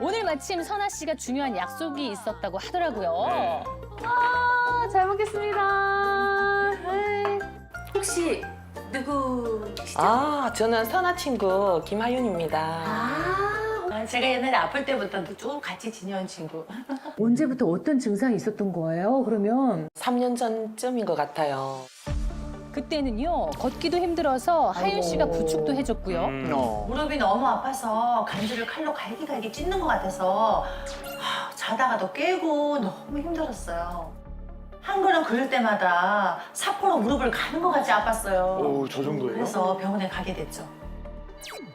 오늘 마침 선아 씨가 중요한 약속이 있었다고 하더라고요. 잘 먹겠습니다. 혹시 누구시죠? 저는 선아 친구 김하윤입니다. 제가 옛날에 아플 때부터 쭉 같이 지내온 친구. 언제부터 어떤 증상이 있었던 거예요? 그러면 3년 전쯤인 것 같아요. 그때는요, 걷기도 힘들어서 하윤 씨가 부축도 해줬고요. 무릎이 너무 아파서 간질을 칼로 갈기갈기 찢는 것 같아서 자다가도 깨고 너무 힘들었어요. 한글은 그릴 때마다 사포로 무릎을 가는 것 같이 아팠어요. 오, 저 정도예요? 그래서 병원에 가게 됐죠.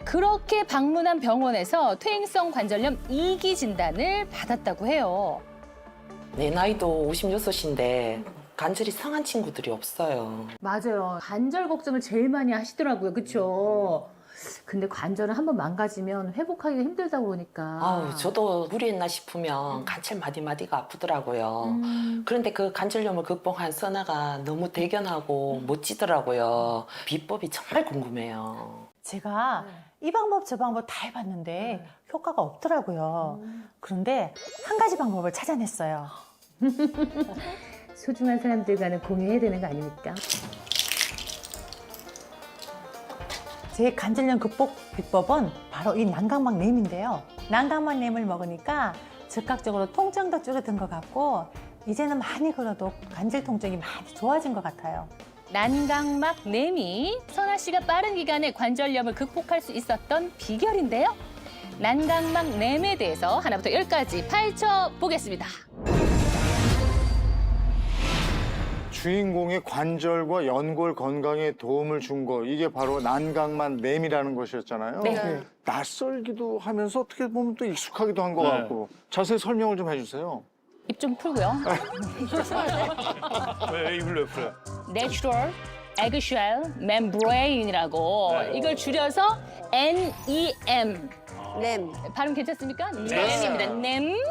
그렇게 방문한 병원에서 퇴행성 관절염 2기 진단을 받았다고 해요. 내 나이도 56인데 간절히 상한 친구들이 없어요. 맞아요. 관절 걱정을 제일 많이 하시더라고요. 그렇죠? 근데 관절은 한번 망가지면 회복하기가 힘들다고 그러니까. 저도 무리했나 싶으면 관절 마디마디가 아프더라고요. 그런데 그 관절염을 극복한 선아가 너무 대견하고 멋지더라고요. 비법이 정말 궁금해요. 제가 이 방법 저 방법 다 해봤는데 효과가 없더라고요. 그런데 한 가지 방법을 찾아냈어요. 소중한 사람들과는 공유해야 되는 거 아닙니까? 제 관절염 극복 비법은 바로 이 난강막램인데요. 난강막램을 먹으니까 즉각적으로 통증도 줄어든 것 같고 이제는 많이 걸어도 관절 통증이 많이 좋아진 것 같아요. 난강막 내미, 선아 씨가 빠른 기간에 관절염을 극복할 수 있었던 비결인데요. 난강막 램에 대해서 하나부터 10까지 파헤쳐 보겠습니다. 주인공의 관절과 연골 건강에 도움을 준 거, 이게 바로 난강만 램이라는 것이었잖아요. 네. 낯설기도 하면서 어떻게 보면 또 익숙하기도 한 것 같고. 자세히 설명을 좀 해주세요. 입 좀 풀고요. 왜 입을 왜 풀어요? Natural Eggshell Membrane이라고 이걸 줄여서 NEM. 램. 발음 괜찮습니까? 램입니다.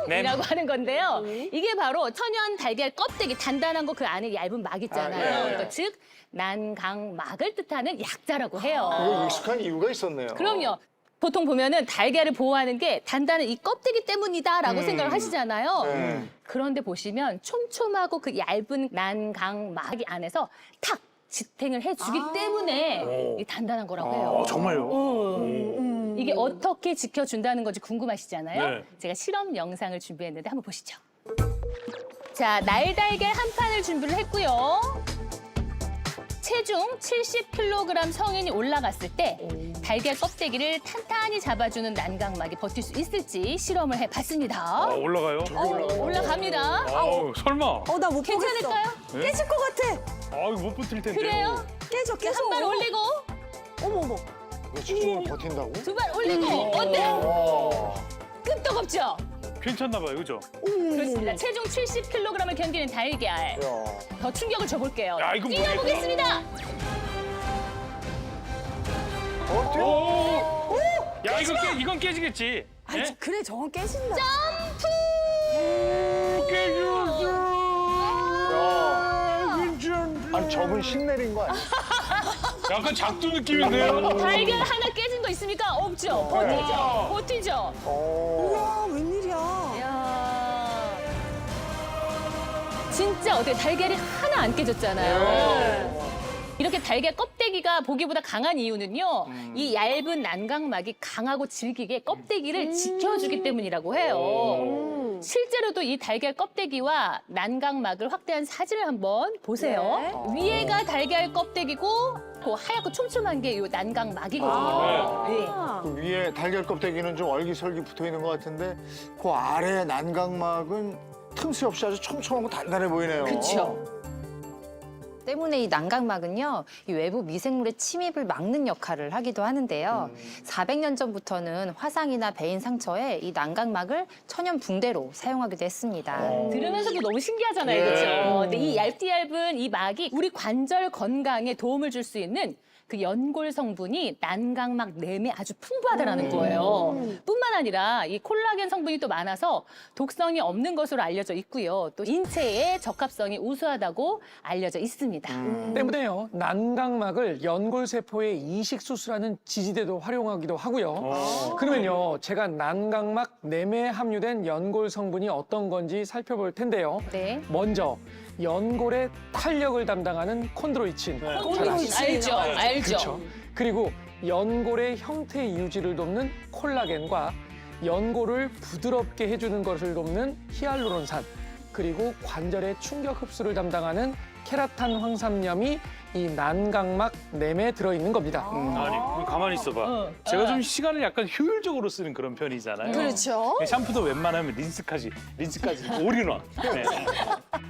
램이라고 하는 건데요. 이게 바로 천연 달걀 껍데기 단단한 거 그 안에 얇은 막 있잖아요. 그러니까 즉 난강막을 뜻하는 약자라고 해요. 그게 익숙한 이유가 있었네요. 그럼요. 보통 보면은 달걀을 보호하는 게 단단한 이 껍데기 때문이다라고 생각을 하시잖아요. 네. 그런데 보시면 촘촘하고 그 얇은 난강막 안에서 탁 지탱을 해주기 때문에 이 단단한 거라고 해요. 정말요? 이게 어떻게 지켜준다는 건지 궁금하시잖아요. 네. 제가 실험 영상을 준비했는데 한번 보시죠. 자, 날달걀 한 판을 준비를 했고요. 체중 70kg 성인이 올라갔을 때 달걀 껍데기를 탄탄히 잡아주는 난강막이 버틸 수 있을지 실험을 해봤습니다. 올라가요? 올라갑니다. 설마? 나 못 보겠어. 괜찮을까요? 깨질 것 같아. 이거 못 버틸 텐데. 그래요? 깨져, 깨져. 한 발 올리고 어머, 어머. 이거 집중을 버틴다고? 두 발 올리고 어때요? 끄떡없죠? 괜찮나 봐요, 그죠? 그렇습니다. 체중 70kg을 견디는 달걀. 야. 더 충격을 줘볼게요. 야, 이거 뭐야, 뛰어보겠습니다. 야, 이건 깨지겠지. 아니, 예? 그래, 저건 깨진다. 아니, 저분 신내린 거 아니야? 약간 작두 느낌인데요? 달걀 하나 깨진 거 있습니까? 없죠? 버티죠? 버티죠? 우와, 웬일이야. 이야. 진짜 어떻게 달걀이 하나 안 깨졌잖아요. 이렇게 달걀 껍데기가 보기보다 강한 이유는요. 이 얇은 난강막이 강하고 질기게 껍데기를 지켜주기 때문이라고 해요. 실제로도 이 달걀 껍데기와 난강막을 확대한 사진을 한번 보세요. 위에가 달걀 껍데기고 그 하얗고 촘촘한 게 이 난강막이거든요. 네. 그 위에 달걀 껍데기는 좀 얼기설기 붙어 있는 것 같은데 그 아래 난강막은 틈새 없이 아주 촘촘하고 단단해 보이네요. 그렇죠. 때문에 이 난강막은요, 이 외부 미생물의 침입을 막는 역할을 하기도 하는데요. 400년 전부터는 화상이나 베인 상처에 이 난강막을 천연 붕대로 사용하기도 했습니다. 들으면서도 너무 신기하잖아요, 그렇죠? 근데 이 얇디 얇은 이 막이 우리 관절 건강에 도움을 줄 수 있는 그 연골 성분이 난각막 내에 아주 풍부하다라는 거예요. 뿐만 아니라 이 콜라겐 성분이 또 많아서 독성이 없는 것으로 알려져 있고요. 또 인체에 적합성이 우수하다고 알려져 있습니다. 때문에요. 난각막을 연골세포의 이식 수술하는 지지대도 활용하기도 하고요. 그러면요, 제가 난각막 내에 함유된 연골 성분이 어떤 건지 살펴볼 텐데요. 네. 먼저 연골의 탄력을 담당하는 콘드로이친. 잘 아시죠? 알죠. 그렇죠. 그리고 연골의 형태 유지를 돕는 콜라겐과 연골을 부드럽게 해주는 것을 돕는 히알루론산, 그리고 관절의 충격 흡수를 담당하는 케라탄 황산염이 이 난각막 내에 들어있는 겁니다. 아니, 그럼 가만히 있어봐. 제가 좀 시간을 약간 효율적으로 쓰는 그런 편이잖아요. 그렇죠. 샴푸도 웬만하면 린스까지 올인원. 네.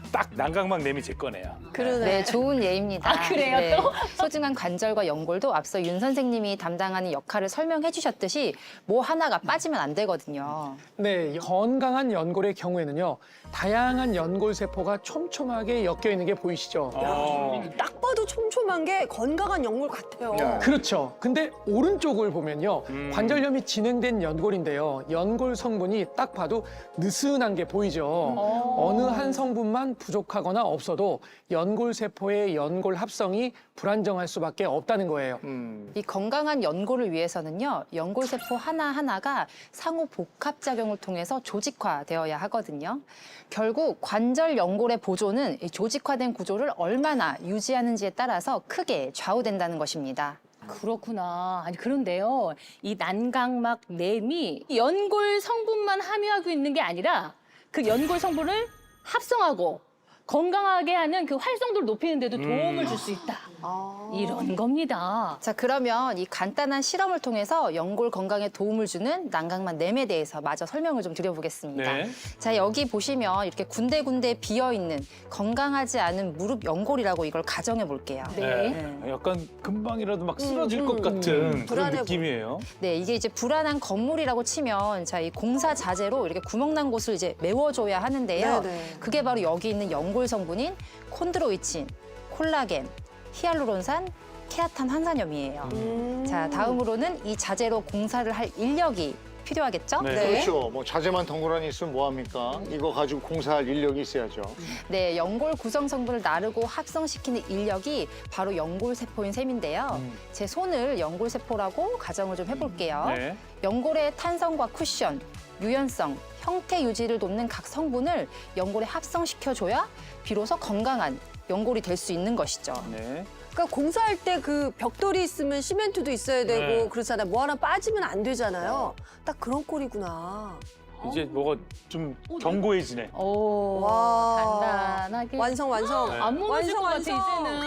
딱 난각막 내미 제 거네요. 그러네. 네, 좋은 예입니다. 아, 그래요, 또? 소중한 관절과 연골도 앞서 윤 선생님이 담당하는 역할을 설명해 주셨듯이 뭐 하나가 빠지면 안 되거든요. 네, 건강한 연골의 경우에는요, 다양한 연골 세포가 촘촘하게 엮여 있는 게 보이시죠? 딱 봐도 촘촘한 게 건강한 연골 같아요. 야. 그렇죠. 근데 오른쪽을 보면요, 관절염이 진행된 연골인데요, 연골 성분이 딱 봐도 느슨한 게 보이죠. 어느 한 성분만 부족하거나 없어도 연골 세포의 연골 합성이 불안정할 수밖에 없다는 거예요. 이 건강한 연골을 위해서는요, 연골세포 하나하나가 상호 복합작용을 통해서 조직화되어야 하거든요. 결국 관절 연골의 보존은 이 조직화된 구조를 얼마나 유지하는지에 따라서 크게 좌우된다는 것입니다. 그렇구나. 아니 그런데요, 이 난각막 내이 연골 성분만 함유하고 있는 게 아니라 그 연골 성분을 합성하고 건강하게 하는 그 활성도를 높이는 데도 도움을 줄 수 있다. 이런 겁니다. 자, 그러면 이 간단한 실험을 통해서 연골 건강에 도움을 주는 난각막 내에 대해서 마저 설명을 좀 드려보겠습니다. 네. 자, 여기 보시면 이렇게 군데군데 비어있는 건강하지 않은 무릎 연골이라고 이걸 가정해 볼게요. 네. 약간 금방이라도 막 쓰러질 것 같은 그런 불안해 느낌이에요. 네, 이게 이제 불안한 건물이라고 치면 자, 이 공사 자재로 이렇게 구멍난 곳을 이제 메워줘야 하는데요. 네네. 그게 바로 여기 있는 연골 성분인 콘드로이친, 콜라겐, 히알루론산, 케라탄 황산염이에요. 자, 다음으로는 이 자재로 공사를 할 인력이 필요하겠죠? 네. 그렇죠. 뭐 자재만 덩그러니 있으면 뭐합니까? 이거 가지고 공사할 인력이 있어야죠. 네, 연골 구성 성분을 나르고 합성시키는 인력이 바로 연골세포인 셈인데요. 제 손을 연골세포라고 가정을 좀 해볼게요. 네. 연골의 탄성과 쿠션, 유연성, 형태 유지를 돕는 각 성분을 연골에 합성시켜줘야 비로소 건강한 연골이 될 수 있는 것이죠. 네. 그러니까 공사할 때 그 벽돌이 있으면 시멘트도 있어야 되고 네. 그렇잖아요. 뭐 하나 빠지면 안 되잖아요. 딱 그런 꼴이구나. 이제 뭐가 좀 견고해지네. 오, 와. 간단하게. 완성. 네. 안 무너질 것 같아, 완성. 이제는.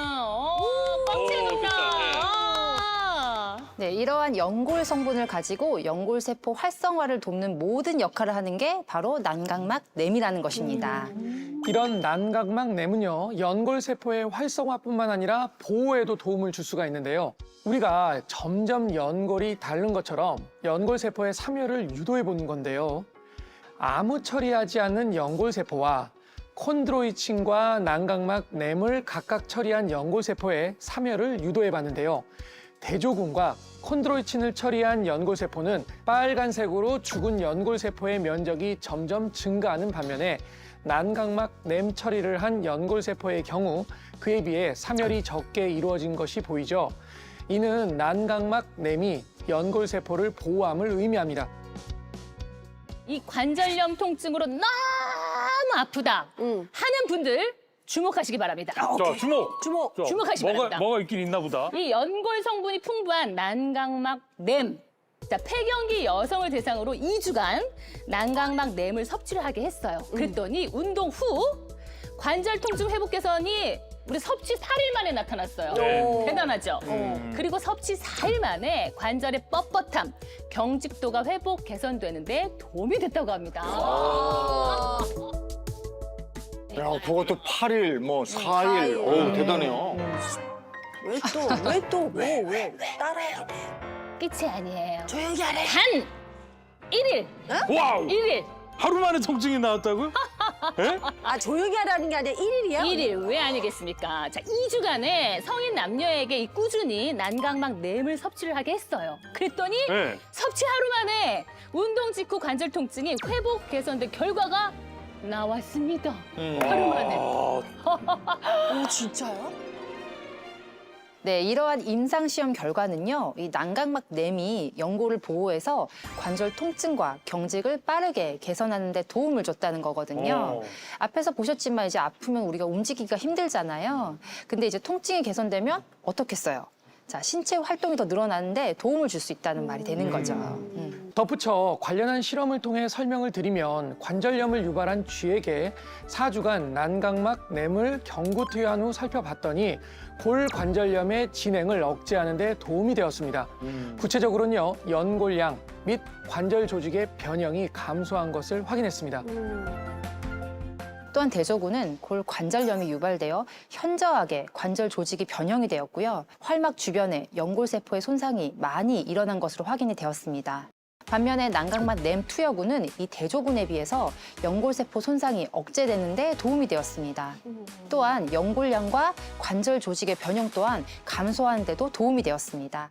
꽉 됐다. 채운다. 네, 이러한 연골 성분을 가지고 연골세포 활성화를 돕는 모든 역할을 하는 게 바로 난각막 내이라는 것입니다. 이런 난각막 내는요, 연골 세포의 활성화뿐만 아니라 보호에도 도움을 줄 수가 있는데요. 우리가 점점 연골이 닳는 것처럼 연골 세포의 사멸을 유도해 보는 건데요. 아무 처리하지 않는 연골 세포와 콘드로이친과 난각막 램을 각각 처리한 연골 세포의 사멸을 유도해 봤는데요. 대조군과 콘드로이친을 처리한 연골세포는 빨간색으로 죽은 연골세포의 면적이 점점 증가하는 반면에 난각막 램 처리를 한 연골세포의 경우 그에 비해 사멸이 적게 이루어진 것이 보이죠. 이는 난각막 램이 연골세포를 보호함을 의미합니다. 이 관절염 통증으로 너무 아프다 하는 분들 주목하시기 바랍니다. 자, 주목. 자, 주목하시기 바랍니다. 뭐가 있긴 있나 보다. 이 연골 성분이 풍부한 난각막 램. 자, 폐경기 여성을 대상으로 2주간 난각막 램을 섭취를 하게 했어요. 그랬더니 운동 후 관절 통증 회복 개선이 우리 섭취 4일 만에 나타났어요. 네. 대단하죠? 그리고 섭취 4일 만에 관절의 뻣뻣함, 경직도가 회복 개선되는데 도움이 됐다고 합니다. 야, 그것도 8일, 뭐 4일. 어우, 대단해요. 왜 따라야 돼? 끝이 아니에요. 조용히 하래. 단 1일, 와우! 1일. 하루 만에 통증이 나왔다고요? 아, 조용히 하라는 게 아니라 1일이요? 1일 왜 아니겠습니까? 자, 2주간에 성인 남녀에게 이 꾸준히 난각막 램을 섭취를 하게 했어요. 그랬더니 네. 섭취 하루 만에 운동 직후 관절 통증이 회복 개선된 결과가 나왔습니다. 하루 만에. 오, 진짜요? 네, 이러한 임상시험 결과는요, 이 난각막 램이 연골을 보호해서 관절 통증과 경직을 빠르게 개선하는 데 도움을 줬다는 거거든요. 앞에서 보셨지만 이제 아프면 우리가 움직이기가 힘들잖아요. 근데 이제 통증이 개선되면 어떻겠어요? 자, 신체 활동이 더 늘어나는데 도움을 줄 수 있다는 말이 되는 거죠. 덧붙여 관련한 실험을 통해 설명을 드리면 관절염을 유발한 쥐에게 4주간 난각막 램을 경구 투여한 후 살펴봤더니 골 관절염의 진행을 억제하는 데 도움이 되었습니다. 구체적으로는요, 연골양 및 관절 조직의 변형이 감소한 것을 확인했습니다. 또한 대조군은 골 관절염이 유발되어 현저하게 관절 조직이 변형이 되었고요. 활막 주변에 연골세포의 손상이 많이 일어난 것으로 확인이 되었습니다. 반면에 난각막 램 투여군은 이 대조군에 비해서 연골세포 손상이 억제되는 데 도움이 되었습니다. 또한 연골량과 관절 조직의 변형 또한 감소하는 데도 도움이 되었습니다.